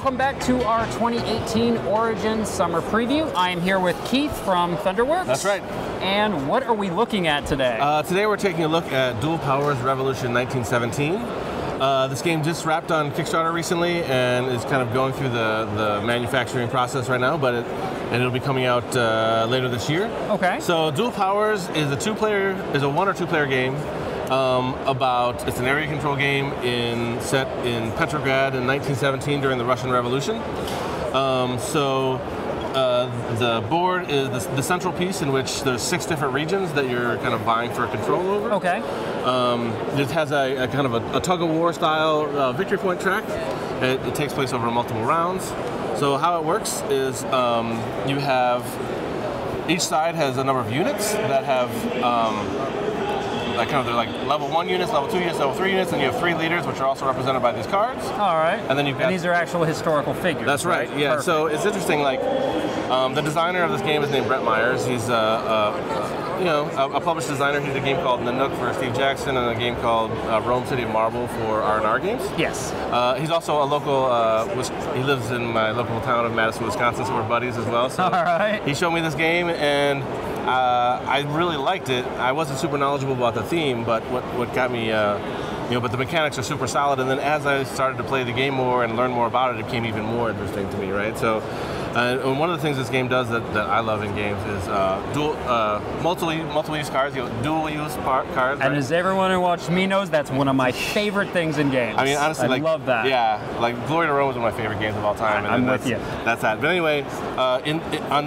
welcome back to our 2018 Origins Summer Preview. I am here with Keith from Thunderworks. That's right. And what are we looking at today? Today we're taking a look at Duel Powers Revolution 1917. This game just wrapped on Kickstarter recently and is kind of going through the manufacturing process right now, but it'll be coming out later this year. Okay. So Duel Powers is a one or two player game. It's an area control game set in Petrograd in 1917 during the Russian Revolution. The board is the central piece in which there's 6 different regions that you're kind of vying for control over. Okay. It has a kind of a tug-of-war style victory point track. It takes place over multiple rounds. So how it works is each side has a number of units that have they're like level 1 units, level 2 units, level 3 units, and you have 3 leaders, which are also represented by these cards. All right. And then these are actual historical figures. That's right. Yeah. Perfect. So it's interesting. Like the designer of this game is named Brett Myers. He's a published designer. He did a game called Nanook for Steve Jackson and a game called Rome City of Marble for R&R Games. Yes. He's also a local. He lives in my local town of Madison, Wisconsin, so we're buddies as well. So all right. He showed me this game and. I really liked it. I wasn't super knowledgeable about the theme, but what got me, but the mechanics are super solid. And then as I started to play the game more and learn more about it, it became even more interesting to me, right? So, and one of the things this game does that I love in games is multiple-use cards, dual-use cards. And right? as everyone who watched me knows, that's one of my favorite things in games. I mean, honestly, I love that. Yeah, like Glory to Rome is one of my favorite games of all time. I'm with you. That's that. But anyway, on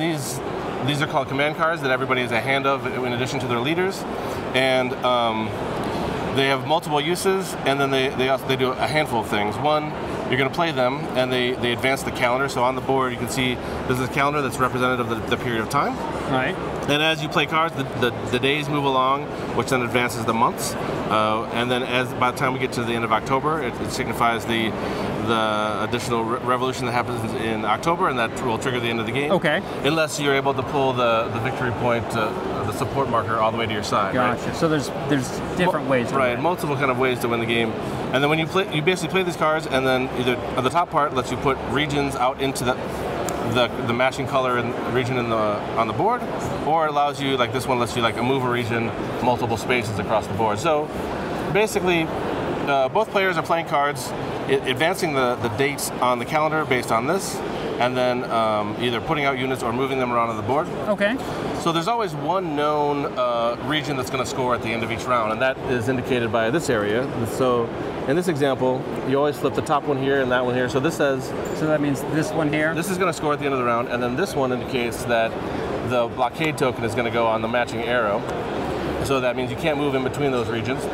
these are called command cards that everybody has a hand of in addition to their leaders, and they have multiple uses, and then they do a handful of things. One, you're going to play them, and they advance the calendar. So on the board, you can see this is a calendar that's representative of the period of time. Right. And as you play cards, the days move along, which then advances the months. And then by the time we get to the end of October, it signifies the additional revolution that happens in October, and that will trigger the end of the game. Okay. Unless you're able to pull the victory point, the support marker, all the way to your side. Gotcha. Right? So there's different ways to win. Multiple kind of ways to win the game. And then when you basically play these cards, and then either the top part lets you put regions out into the matching color and region on the board, or it allows you, like this one lets you move a region multiple spaces across the board. So basically, both players are playing cards, advancing the dates on the calendar based on this, and then either putting out units or moving them around on the board. Okay. So there's always one known region that's going to score at the end of each round, and that is indicated by this area. So in this example, you always flip the top one here and that one here. So this says... So that means this one here? This is going to score at the end of the round, and then this one indicates that the blockade token is going to go on the matching arrow. So that means you can't move in between those regions.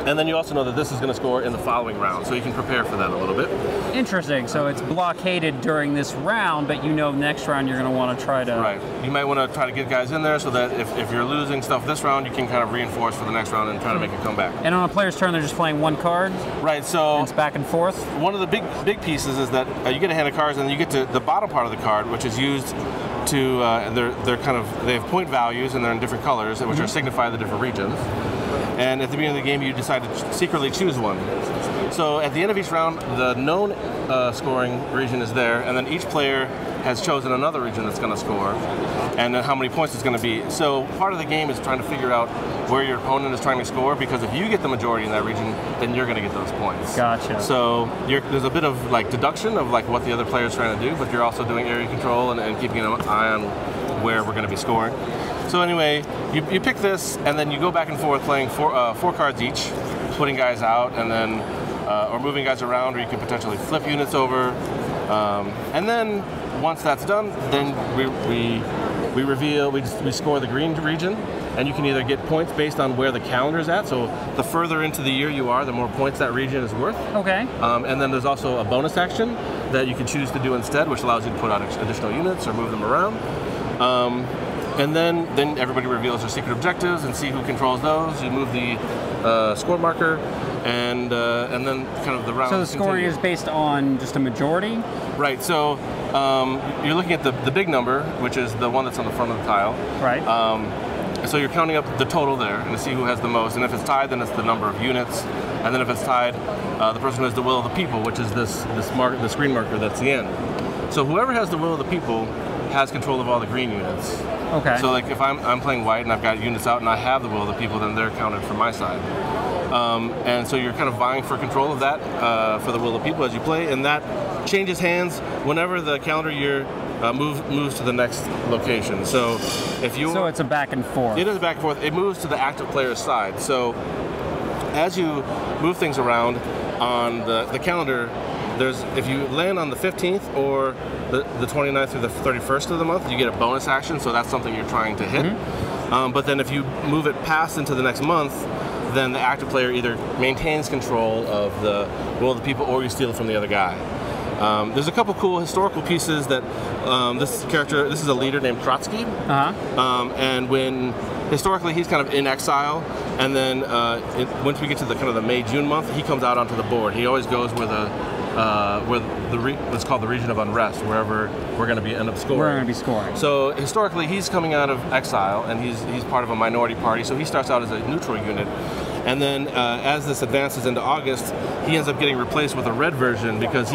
And then you also know that this is going to score in the following round, so you can prepare for that a little bit. Interesting. So it's blockaded during this round, but next round you're going to want to try to... Right. You might want to try to get guys in there so that if you're losing stuff this round, you can kind of reinforce for the next round and try to make a comeback. And on a player's turn, they're just playing one card? Right, so... And it's back and forth? One of the big pieces is that you get a hand of cards, and then you get to the bottom part of the card, which is used to... they have point values, and they're in different colors, which are signify the different regions. And at the beginning of the game, you decide to secretly choose one. So at the end of each round, the known scoring region is there, and then each player has chosen another region that's going to score, and then how many points it's going to be. So part of the game is trying to figure out where your opponent is trying to score, because if you get the majority in that region, then you're going to get those points. Gotcha. So there's a bit of deduction of what the other player is trying to do, but you're also doing area control and keeping an eye on where we're going to be scoring. So anyway, you pick this, and then you go back and forth playing 4 cards each, putting guys out, and then or moving guys around, or you can potentially flip units over. And then once that's done, then we score the green region, and you can either get points based on where the calendar is at. So the further into the year you are, the more points that region is worth. Okay. And then there's also a bonus action that you can choose to do instead, which allows you to put out additional units or move them around. And then everybody reveals their secret objectives and see who controls those. You move the score marker, and then kind of the round. So the scoring is based on just a majority? Right. So you're looking at the big number, which is the one that's on the front of the tile. Right. so you're counting up the total there and to see who has the most. And if it's tied, then it's the number of units. And then if it's tied, the person who has the will of the people, which is the screen marker that's the end. So whoever has the will of the people has control of all the green units. Okay. So like if I'm playing white and I've got units out and I have the will of the people, then they're counted from my side. And so you're kind of vying for control of that for the will of the people as you play, and that changes hands whenever the calendar year moves to the next location. So if you it's a back and forth. It is back and forth. It moves to the active player's side. So as you move things around on the calendar, if you land on the 15th or the 29th through the 31st of the month, you get a bonus action, so that's something you're trying to hit. But then if you move it past into the next month, then the active player either maintains control of the will of the people or you steal it from the other guy. There's a couple cool historical pieces that this is a leader named Trotsky, and when historically he's kind of in exile, and then once we get to the kind of the May-June month, he comes out onto the board. He always goes where what's called the region of unrest, wherever we're going to end up scoring. We're going to be scoring. So historically, he's coming out of exile, and he's part of a minority party. So he starts out as a neutral unit, and then as this advances into August, he ends up getting replaced with a red version because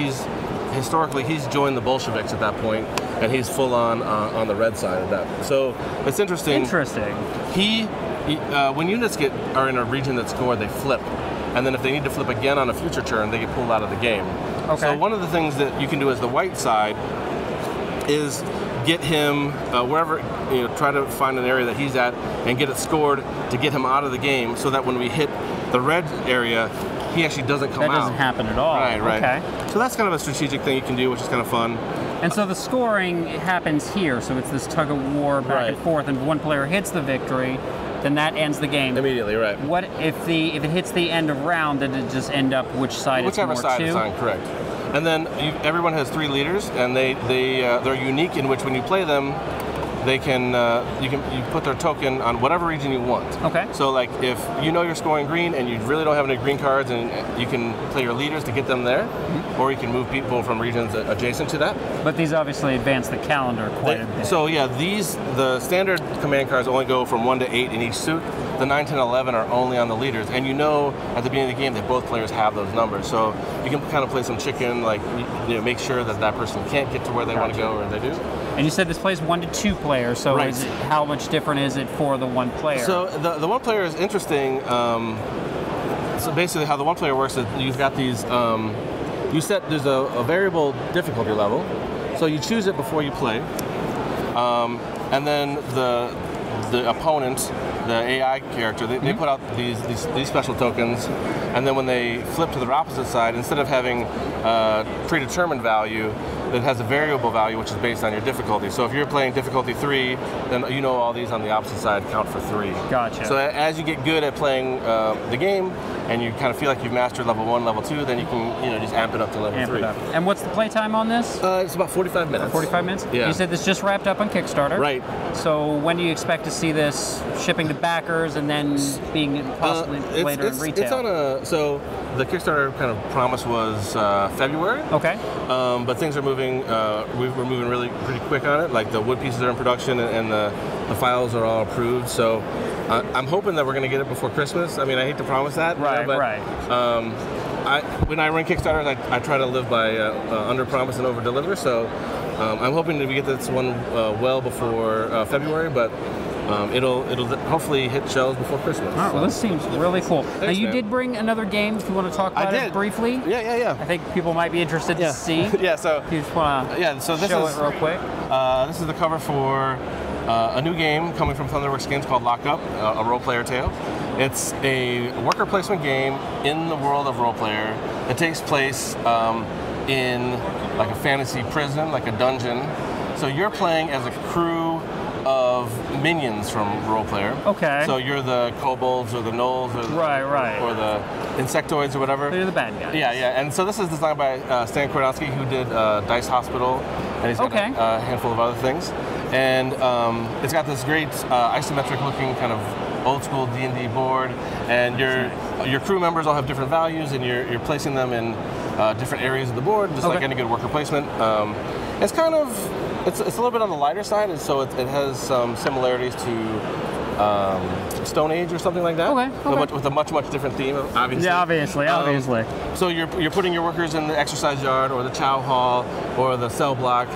historically he's joined the Bolsheviks at that point, and he's full on the red side of that. So it's interesting. Interesting. When units are in a region that's scored, they flip. And then if they need to flip again on a future turn, they get pulled out of the game. Okay. So one of the things that you can do as the white side is get him wherever, try to find an area that he's at and get it scored to get him out of the game, so that when we hit the red area, he actually doesn't come out. That doesn't happen at all. Right. Okay. So that's kind of a strategic thing you can do, which is kind of fun. And so the scoring happens here, so it's this tug of war back and forth, and if one player hits the victory, then that ends the game. Immediately, right. What if it hits the end of round, then it just end up which side Whichever it's more side to? it's on, correct. And then everyone has 3 leaders, and they're unique in which when you play them, they can you put their token on whatever region you want. Okay. So like if you know you're scoring green and you really don't have any green cards, and you can play your leaders to get them there, or you can move people from regions adjacent to that. But these obviously advance the calendar quite a bit. So yeah, the standard command cards only go from 1 to 8 in each suit. The 9, 10, 11 are only on the leaders, and at the beginning of the game that both players have those numbers. So you can kind of play some chicken, like make sure that person can't get to where they want to go, or they do. And you said this plays 1 to 2 players, so right. How much different is it for the 1 player? So the 1 player is interesting. So basically how the 1 player works is you've got these, there's a variable difficulty level, so you choose it before you play, and then the opponent, the AI character, they put out these special tokens, and then when they flip to the opposite side, instead of having a predetermined value, it has a variable value which is based on your difficulty. So if you're playing difficulty 3, then all these on the opposite side count for 3. Gotcha. So as you get good at playing the game, and you kind of feel like you've mastered level 1, level 2, then you can just amp it up to level 3. And what's the play time on this? It's about 45 minutes. 45 minutes? Yeah. You said this just wrapped up on Kickstarter. Right. So when do you expect to see this shipping to backers and then being possibly later in retail? So the Kickstarter kind of promise was February. Okay. But things are moving. We're moving really pretty quick on it. Like the wood pieces are in production and the files are all approved. So I'm hoping that we're going to get it before Christmas. I mean, I hate to promise that. Right. But, when I run Kickstarters, I try to live by under promise and over deliver. So I'm hoping that we get this one well before February, but it'll hopefully hit shelves before Christmas. All right, well, this seems really cool. Thanks, now, you man. did bring another game, if you want to talk about it briefly. Yeah. I think people might be interested to see. Yeah, so... If you just want to show it real quick. This is the cover for a new game coming from Thunderworks Games called Lockup, a role-player tale. It's a worker placement game in the world of role-player. It takes place in like a fantasy prison, like a dungeon. So you're playing as a crew of minions from role player. Okay. So you're the kobolds or the gnolls or or the insectoids or whatever. They're the bad guys. Yeah. And so this is designed by Stan Kordowski, who did Dice Hospital, and he's got a handful of other things. And it's got this great isometric looking kind of old school D&D board, and your crew members all have different values, and you're placing them in different areas of the board, just like any good worker placement. It's kind of, it's a little bit on the lighter side, and so it has some similarities to Stone Age or something like that. Okay. With a much different theme, obviously. Yeah, obviously. So you're putting your workers in the exercise yard or the chow hall or the cell block,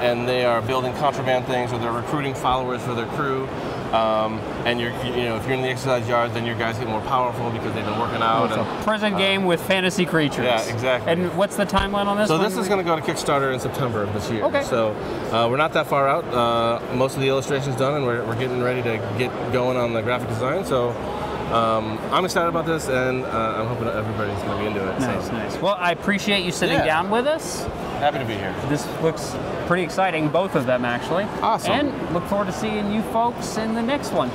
and they are building contraband things, or they're recruiting followers for their crew. And if you're in the exercise yard, then your guys get more powerful because they've been working out. It's a prison game with fantasy creatures. Yeah, exactly. And what's the timeline on this? So this is going to go to Kickstarter in September of this year. Okay. So we're not that far out. Most of the illustration's done, and we're getting ready to get going on the graphic design. So I'm excited about this, and I'm hoping that everybody's going to be into it. Nice. Well, I appreciate you sitting down with us. Happy to be here. This looks pretty exciting, both of them actually. Awesome. And look forward to seeing you folks in the next one.